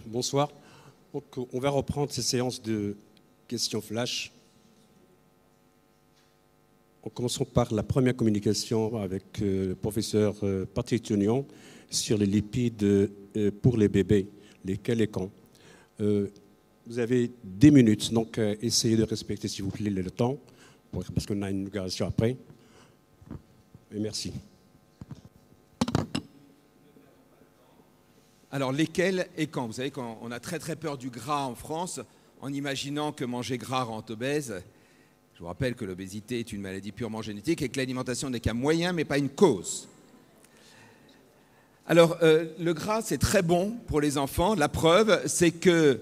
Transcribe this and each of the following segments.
Bonsoir. Donc, on va reprendre ces séances de questions flash. En commençant par la première communication avec le professeur Patrick Tunion sur les lipides pour les bébés, lesquels et quand. Vous avez 10 minutes, donc essayez de respecter, s'il vous plaît, le temps, parce qu'on a une inauguration après. Et merci. Alors, lesquels et quand? Vous savez qu'on a très très peur du gras en France, en imaginant que manger gras rend obèse. Je vous rappelle que l'obésité est une maladie purement génétique et que l'alimentation n'est qu'un moyen, mais pas une cause. Alors, le gras, c'est très bon pour les enfants. La preuve, c'est que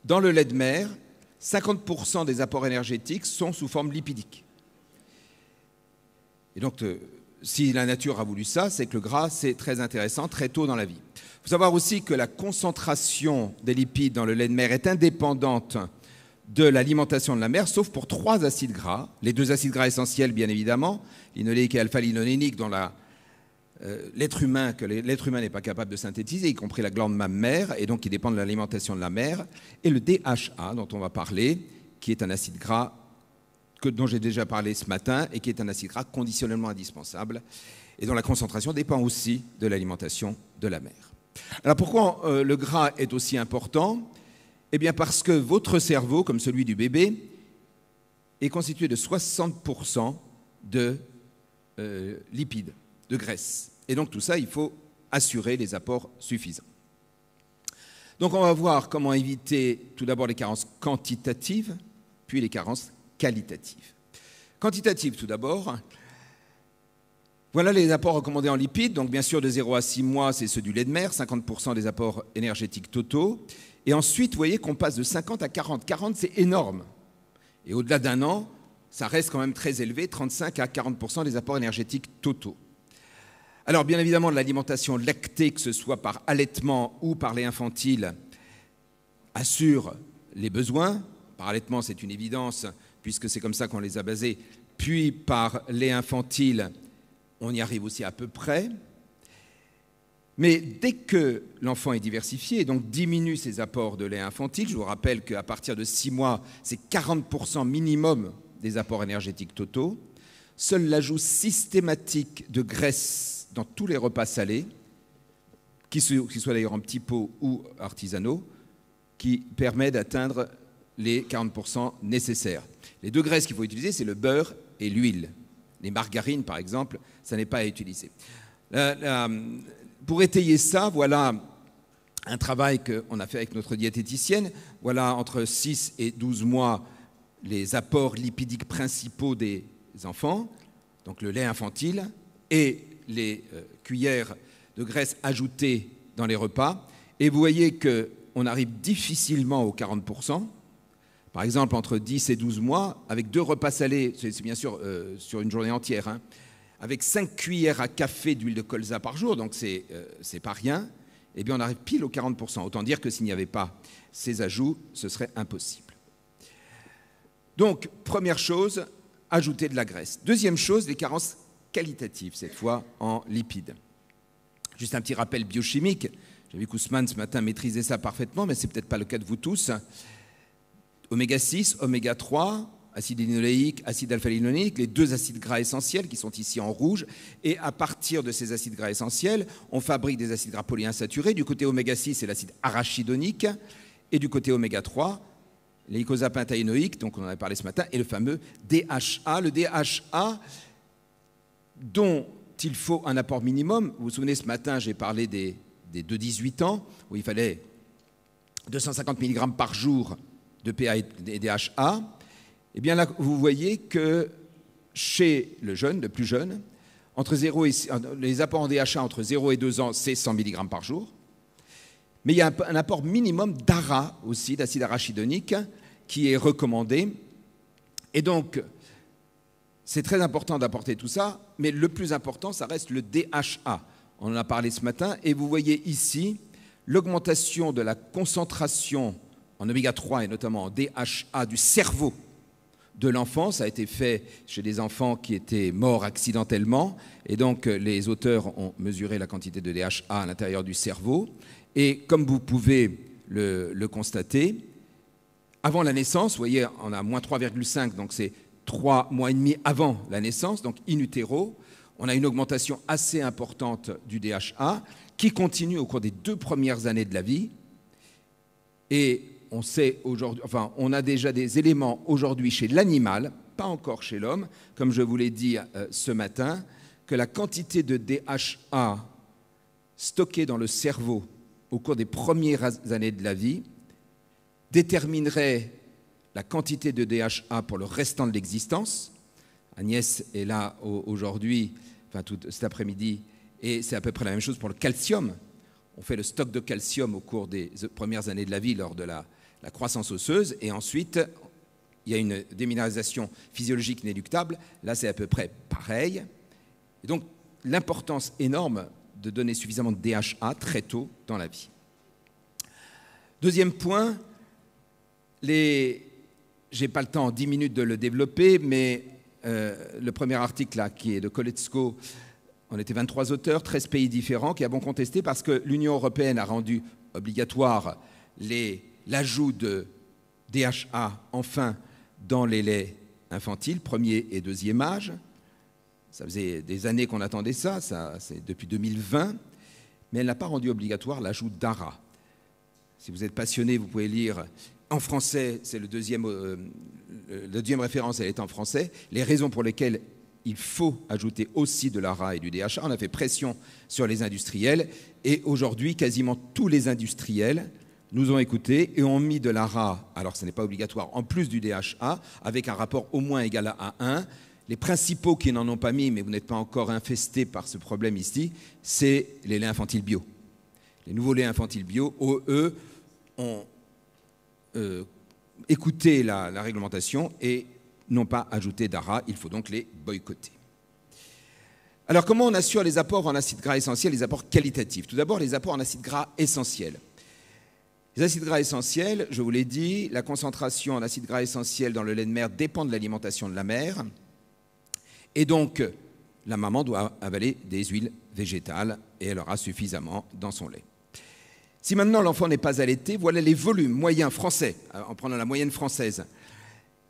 dans le lait de mère, 50% des apports énergétiques sont sous forme lipidique. Et donc, si la nature a voulu ça, c'est que le gras, c'est très intéressant très tôt dans la vie. Il faut savoir aussi que la concentration des lipides dans le lait de mère est indépendante de l'alimentation de la mère, sauf pour 3 acides gras. Les 2 acides gras essentiels, bien évidemment, linoléique et alpha-linolénique, dont l'être humain n'est pas capable de synthétiser, y compris la glande mammaire, et donc qui dépend de l'alimentation de la mère, et le DHA, dont on va parler, qui est un acide gras dont j'ai déjà parlé ce matin, et qui est un acide gras conditionnellement indispensable, et dont la concentration dépend aussi de l'alimentation de la mère. Alors pourquoi le gras est aussi important? Eh bien parce que votre cerveau, comme celui du bébé, est constitué de 60% de lipides, de graisse. Et donc tout ça, il faut assurer les apports suffisants. Donc on va voir comment éviter tout d'abord les carences quantitatives, puis les carences qualitatives. Quantitatives tout d'abord. Voilà les apports recommandés en lipides. Donc bien sûr de 0 à 6 mois, c'est ceux du lait de mère, 50% des apports énergétiques totaux. Et ensuite, vous voyez qu'on passe de 50 à 40. 40, c'est énorme. Et au-delà d'un an, ça reste quand même très élevé, 35 à 40% des apports énergétiques totaux. Alors bien évidemment, l'alimentation lactée, que ce soit par allaitement ou par lait infantile, assure les besoins. Par allaitement, c'est une évidence, puisque c'est comme ça qu'on les a basés. Puis par lait infantile, on y arrive aussi à peu près. Mais dès que l'enfant est diversifié et donc diminue ses apports de lait infantile, je vous rappelle qu'à partir de 6 mois, c'est 40% minimum des apports énergétiques totaux, seul l'ajout systématique de graisse dans tous les repas salés, qu'ils soient d'ailleurs en petits pots ou artisanaux, qui permet d'atteindre les 40% nécessaires. Les 2 graisses qu'il faut utiliser, c'est le beurre et l'huile. Les margarines, par exemple, ça n'est pas à utiliser. Pour étayer ça, voilà un travail qu'on a fait avec notre diététicienne. Voilà entre 6 et 12 mois les apports lipidiques principaux des enfants, donc le lait infantile et les cuillères de graisse ajoutées dans les repas. Et vous voyez qu'on arrive difficilement aux 40%. Par exemple, entre 10 et 12 mois, avec 2 repas salés, c'est bien sûr sur une journée entière, hein, avec 5 cuillères à café d'huile de colza par jour, donc c'est pas rien, eh bien on arrive pile aux 40%. Autant dire que s'il n'y avait pas ces ajouts, ce serait impossible. Donc, première chose, ajouter de la graisse. Deuxième chose, les carences qualitatives, cette fois en lipides. Juste un petit rappel biochimique. J'ai vu qu'Ousmane ce matin maîtrisait ça parfaitement, mais ce n'est peut-être pas le cas de vous tous. Oméga 6, oméga 3, acide linoléique, acide alpha-linolénique, les 2 acides gras essentiels qui sont ici en rouge. Et à partir de ces acides gras essentiels, on fabrique des acides gras polyinsaturés. Du côté oméga 6, c'est l'acide arachidonique. Et du côté oméga 3, l'eicosapentaénoïque, dont on en avait parlé ce matin, et le fameux DHA. Le DHA, dont il faut un apport minimum. Vous vous souvenez, ce matin, j'ai parlé des 2-18 ans, où il fallait 250 mg par jour de PA et DHA. Eh bien là, vous voyez que chez le jeune, le plus jeune, les apports en DHA entre 0 et 2 ans, c'est 100 mg par jour. Mais il y a un apport minimum d'ARA aussi, d'acide arachidonique, qui est recommandé. Et donc, c'est très important d'apporter tout ça, mais le plus important, ça reste le DHA. On en a parlé ce matin, et vous voyez ici l'augmentation de la concentration en oméga 3 et notamment en DHA du cerveau de l'enfant. Ça a été fait chez des enfants qui étaient morts accidentellement. Et donc, les auteurs ont mesuré la quantité de DHA à l'intérieur du cerveau. Et comme vous pouvez le constater, avant la naissance, vous voyez, on a moins 3,5, donc c'est 3 mois et demi avant la naissance, donc in utero, on a une augmentation assez importante du DHA qui continue au cours des 2 premières années de la vie. Et on sait aujourd'hui, enfin, on a déjà des éléments aujourd'hui chez l'animal, pas encore chez l'homme, comme je vous l'ai dit ce matin, que la quantité de DHA stockée dans le cerveau au cours des premières années de la vie déterminerait la quantité de DHA pour le restant de l'existence. Agnès est là aujourd'hui, enfin tout cet après-midi, et c'est à peu près la même chose pour le calcium. On fait le stock de calcium au cours des premières années de la vie lors de la croissance osseuse, et ensuite, il y a une déminéralisation physiologique inéluctable. Là, c'est à peu près pareil. Et donc, l'importance énorme de donner suffisamment de DHA très tôt dans la vie. Deuxième point, je n'ai pas le temps en 10 minutes de le développer, mais le premier article là, qui est de Koletzko, on était 23 auteurs, 13 pays différents qui avons contesté parce que l'Union européenne a rendu obligatoire l'ajout de DHA enfin dans les laits infantiles, premier et deuxième âge. Ça faisait des années qu'on attendait ça, c'est depuis 2020, mais elle n'a pas rendu obligatoire l'ajout d'ARA. Si vous êtes passionné, vous pouvez lire en français, c'est la deuxième référence, elle est en français, les raisons pour lesquelles il faut ajouter aussi de l'ARA et du DHA. On a fait pression sur les industriels et aujourd'hui, quasiment tous les industriels nous ont écoutés et ont mis de l'ARA, alors ce n'est pas obligatoire, en plus du DHA, avec un rapport au moins égal à 1. Les principaux qui n'en ont pas mis, mais vous n'êtes pas encore infestés par ce problème ici, c'est les laits infantiles bio. Les nouveaux laits infantiles bio, eux, ont écouté la réglementation et n'ont pas ajouté d'ARA. Il faut donc les boycotter. Alors, comment on assure les apports en acides gras essentiels, les apports qualitatifs? Tout d'abord, les apports en acides gras essentiels. Les acides gras essentiels, je vous l'ai dit, la concentration en acides gras essentiels dans le lait de mère dépend de l'alimentation de la mère. Et donc, la maman doit avaler des huiles végétales et elle aura suffisamment dans son lait. Si maintenant l'enfant n'est pas allaité, voilà les volumes moyens français, en prenant la moyenne française,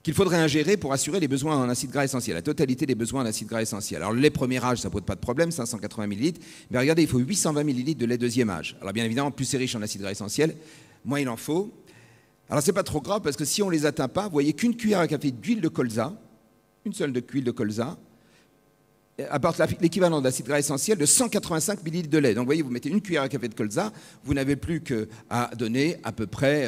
qu'il faudrait ingérer pour assurer les besoins en acides gras essentiels, la totalité des besoins en acides gras essentiels. Alors le lait premier âge, ça ne pose pas de problème, 580 ml, mais regardez, il faut 820 ml de lait deuxième âge. Alors bien évidemment, plus c'est riche en acides gras essentiels, moins il en faut. Alors c'est pas trop grave, parce que si on ne les atteint pas, vous voyez qu'une cuillère à café d'huile de colza, une seule huile de colza, apporte l'équivalent d'acide gras essentiel de 185 ml de lait. Donc vous voyez, vous mettez une cuillère à café de colza, vous n'avez plus qu'à donner à peu près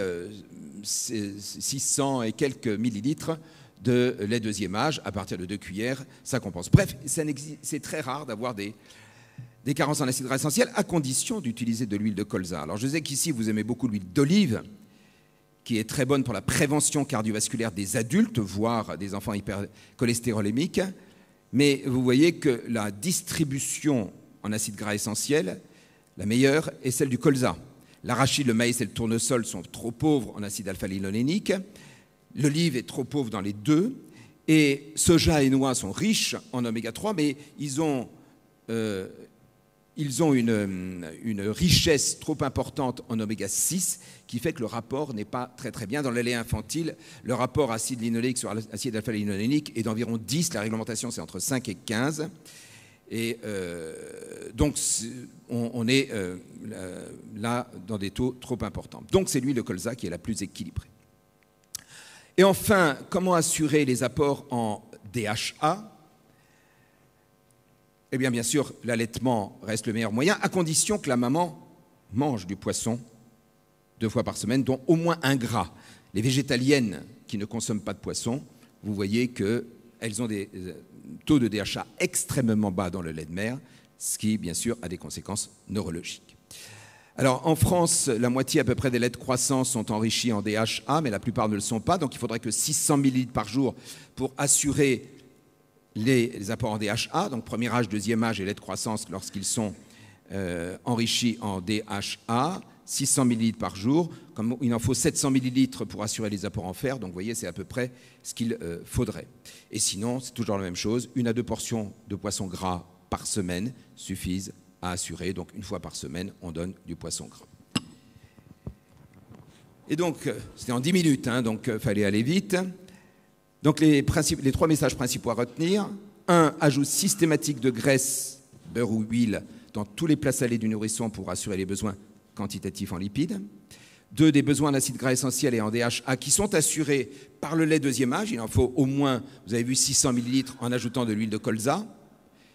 600 et quelques millilitres de lait deuxième âge. À partir de 2 cuillères, ça compense. Bref, c'est très rare d'avoir des carences en acide gras essentiel à condition d'utiliser de l'huile de colza. Alors je sais qu'ici, vous aimez beaucoup l'huile d'olive, qui est très bonne pour la prévention cardiovasculaire des adultes, voire des enfants hypercholestérolémiques. Mais vous voyez que la distribution en acides gras essentiels, la meilleure est celle du colza. L'arachide, le maïs et le tournesol sont trop pauvres en acide alpha-linolénique. L'olive est trop pauvre dans les deux. Et soja et noix sont riches en oméga 3, mais ils ont une richesse trop importante en oméga 6 qui fait que le rapport n'est pas très bien. Dans le lait infantile, le rapport acide linoléique sur acide alpha-linolénique est d'environ 10. La réglementation, c'est entre 5 et 15. Et donc, on est là dans des taux trop importants. Donc, c'est l'huile de colza qui est la plus équilibrée. Et enfin, comment assurer les apports en DHA ? Eh bien sûr, l'allaitement reste le meilleur moyen, à condition que la maman mange du poisson 2 fois par semaine, dont au moins 1 gras. Les végétaliennes qui ne consomment pas de poisson, vous voyez qu'elles ont des taux de DHA extrêmement bas dans le lait de mère, ce qui, bien sûr, a des conséquences neurologiques. Alors, en France, la moitié à peu près des laits de croissance sont enrichis en DHA, mais la plupart ne le sont pas, donc il faudrait que 600 ml par jour pour assurer les apports en DHA, donc premier âge, deuxième âge et lait de croissance lorsqu'ils sont enrichis en DHA. 600 ml par jour, comme il en faut 700 ml pour assurer les apports en fer, donc vous voyez, c'est à peu près ce qu'il faudrait. Et sinon, c'est toujours la même chose, 1 à 2 portions de poisson gras par semaine suffisent à assurer, donc une fois par semaine, on donne du poisson gras. Et donc, c'était en 10 minutes, hein, donc il fallait aller vite. Donc les 3 messages principaux à retenir. 1. Ajout systématique de graisse, beurre ou huile dans tous les plats salés du nourrisson pour assurer les besoins quantitatifs en lipides. 2. Des besoins en acides gras essentiels et en DHA qui sont assurés par le lait deuxième âge. Il en faut au moins, vous avez vu, 600 ml en ajoutant de l'huile de colza.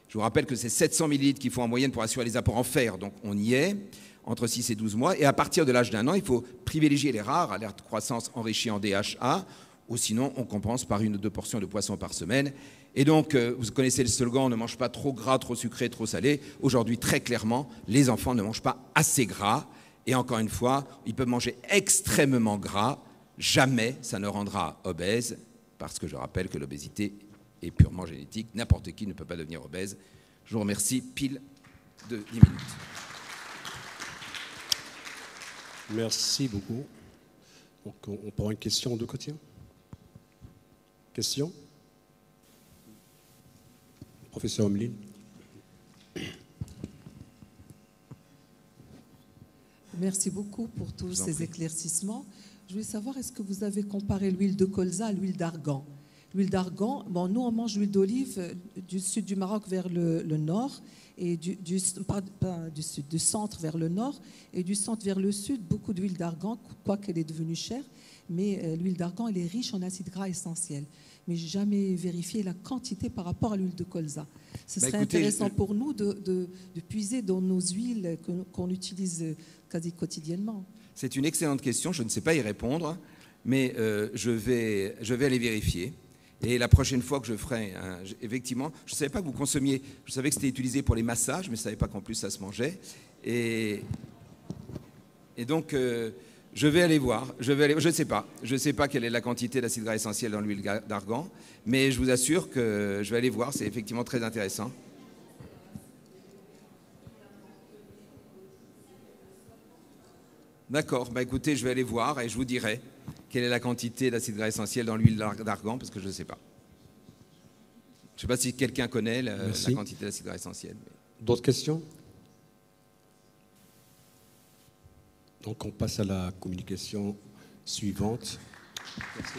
Je vous rappelle que c'est 700 ml qu'il faut en moyenne pour assurer les apports en fer, donc on y est, entre 6 et 12 mois. Et à partir de l'âge d'1 an, il faut privilégier les rares, à l'air de croissance enrichis en DHA, ou sinon on compense par 1 ou 2 portions de poisson par semaine. Et donc, vous connaissez le slogan, on ne mange pas trop gras, trop sucré, trop salé. Aujourd'hui, très clairement, les enfants ne mangent pas assez gras. Et encore une fois, ils peuvent manger extrêmement gras. Jamais ça ne rendra obèse, parce que je rappelle que l'obésité est purement génétique. N'importe qui ne peut pas devenir obèse. Je vous remercie, pile de 10 minutes. Merci beaucoup. Donc, on prend une question de côté. Question? Professeur Omeline. Merci beaucoup pour tous ces éclaircissements. Je voulais savoir, est-ce que vous avez comparé l'huile de colza à l'huile d'argan? L'huile d'argan, bon, nous on mange l'huile d'olive du sud du Maroc vers le nord, et du centre vers le nord, et du centre vers le sud, beaucoup d'huile d'argan, quoiqu'elle est devenue chère, mais l'huile d'argan, elle est riche en acides gras essentiels. Mais je n'ai jamais vérifié la quantité par rapport à l'huile de colza. Ce serait intéressant pour nous de puiser dans nos huiles qu'on utilise quasi quotidiennement. C'est une excellente question, je ne sais pas y répondre, mais je vais aller vérifier. Et la prochaine fois que je ferai, effectivement, je ne savais pas que vous consommiez, je savais que c'était utilisé pour les massages, mais je ne savais pas qu'en plus ça se mangeait. Et donc, je vais aller voir, je ne sais pas quelle est la quantité d'acide gras essentiel dans l'huile d'argan, mais je vous assure que je vais aller voir, c'est effectivement très intéressant. D'accord, bah écoutez, je vais aller voir et je vous dirai quelle est la quantité d'acide gras essentiel dans l'huile d'argan, parce que je ne sais pas. Je ne sais pas si quelqu'un connaît la quantité d'acide gras essentiel. Mais... D'autres questions? Donc on passe à la communication suivante. Merci.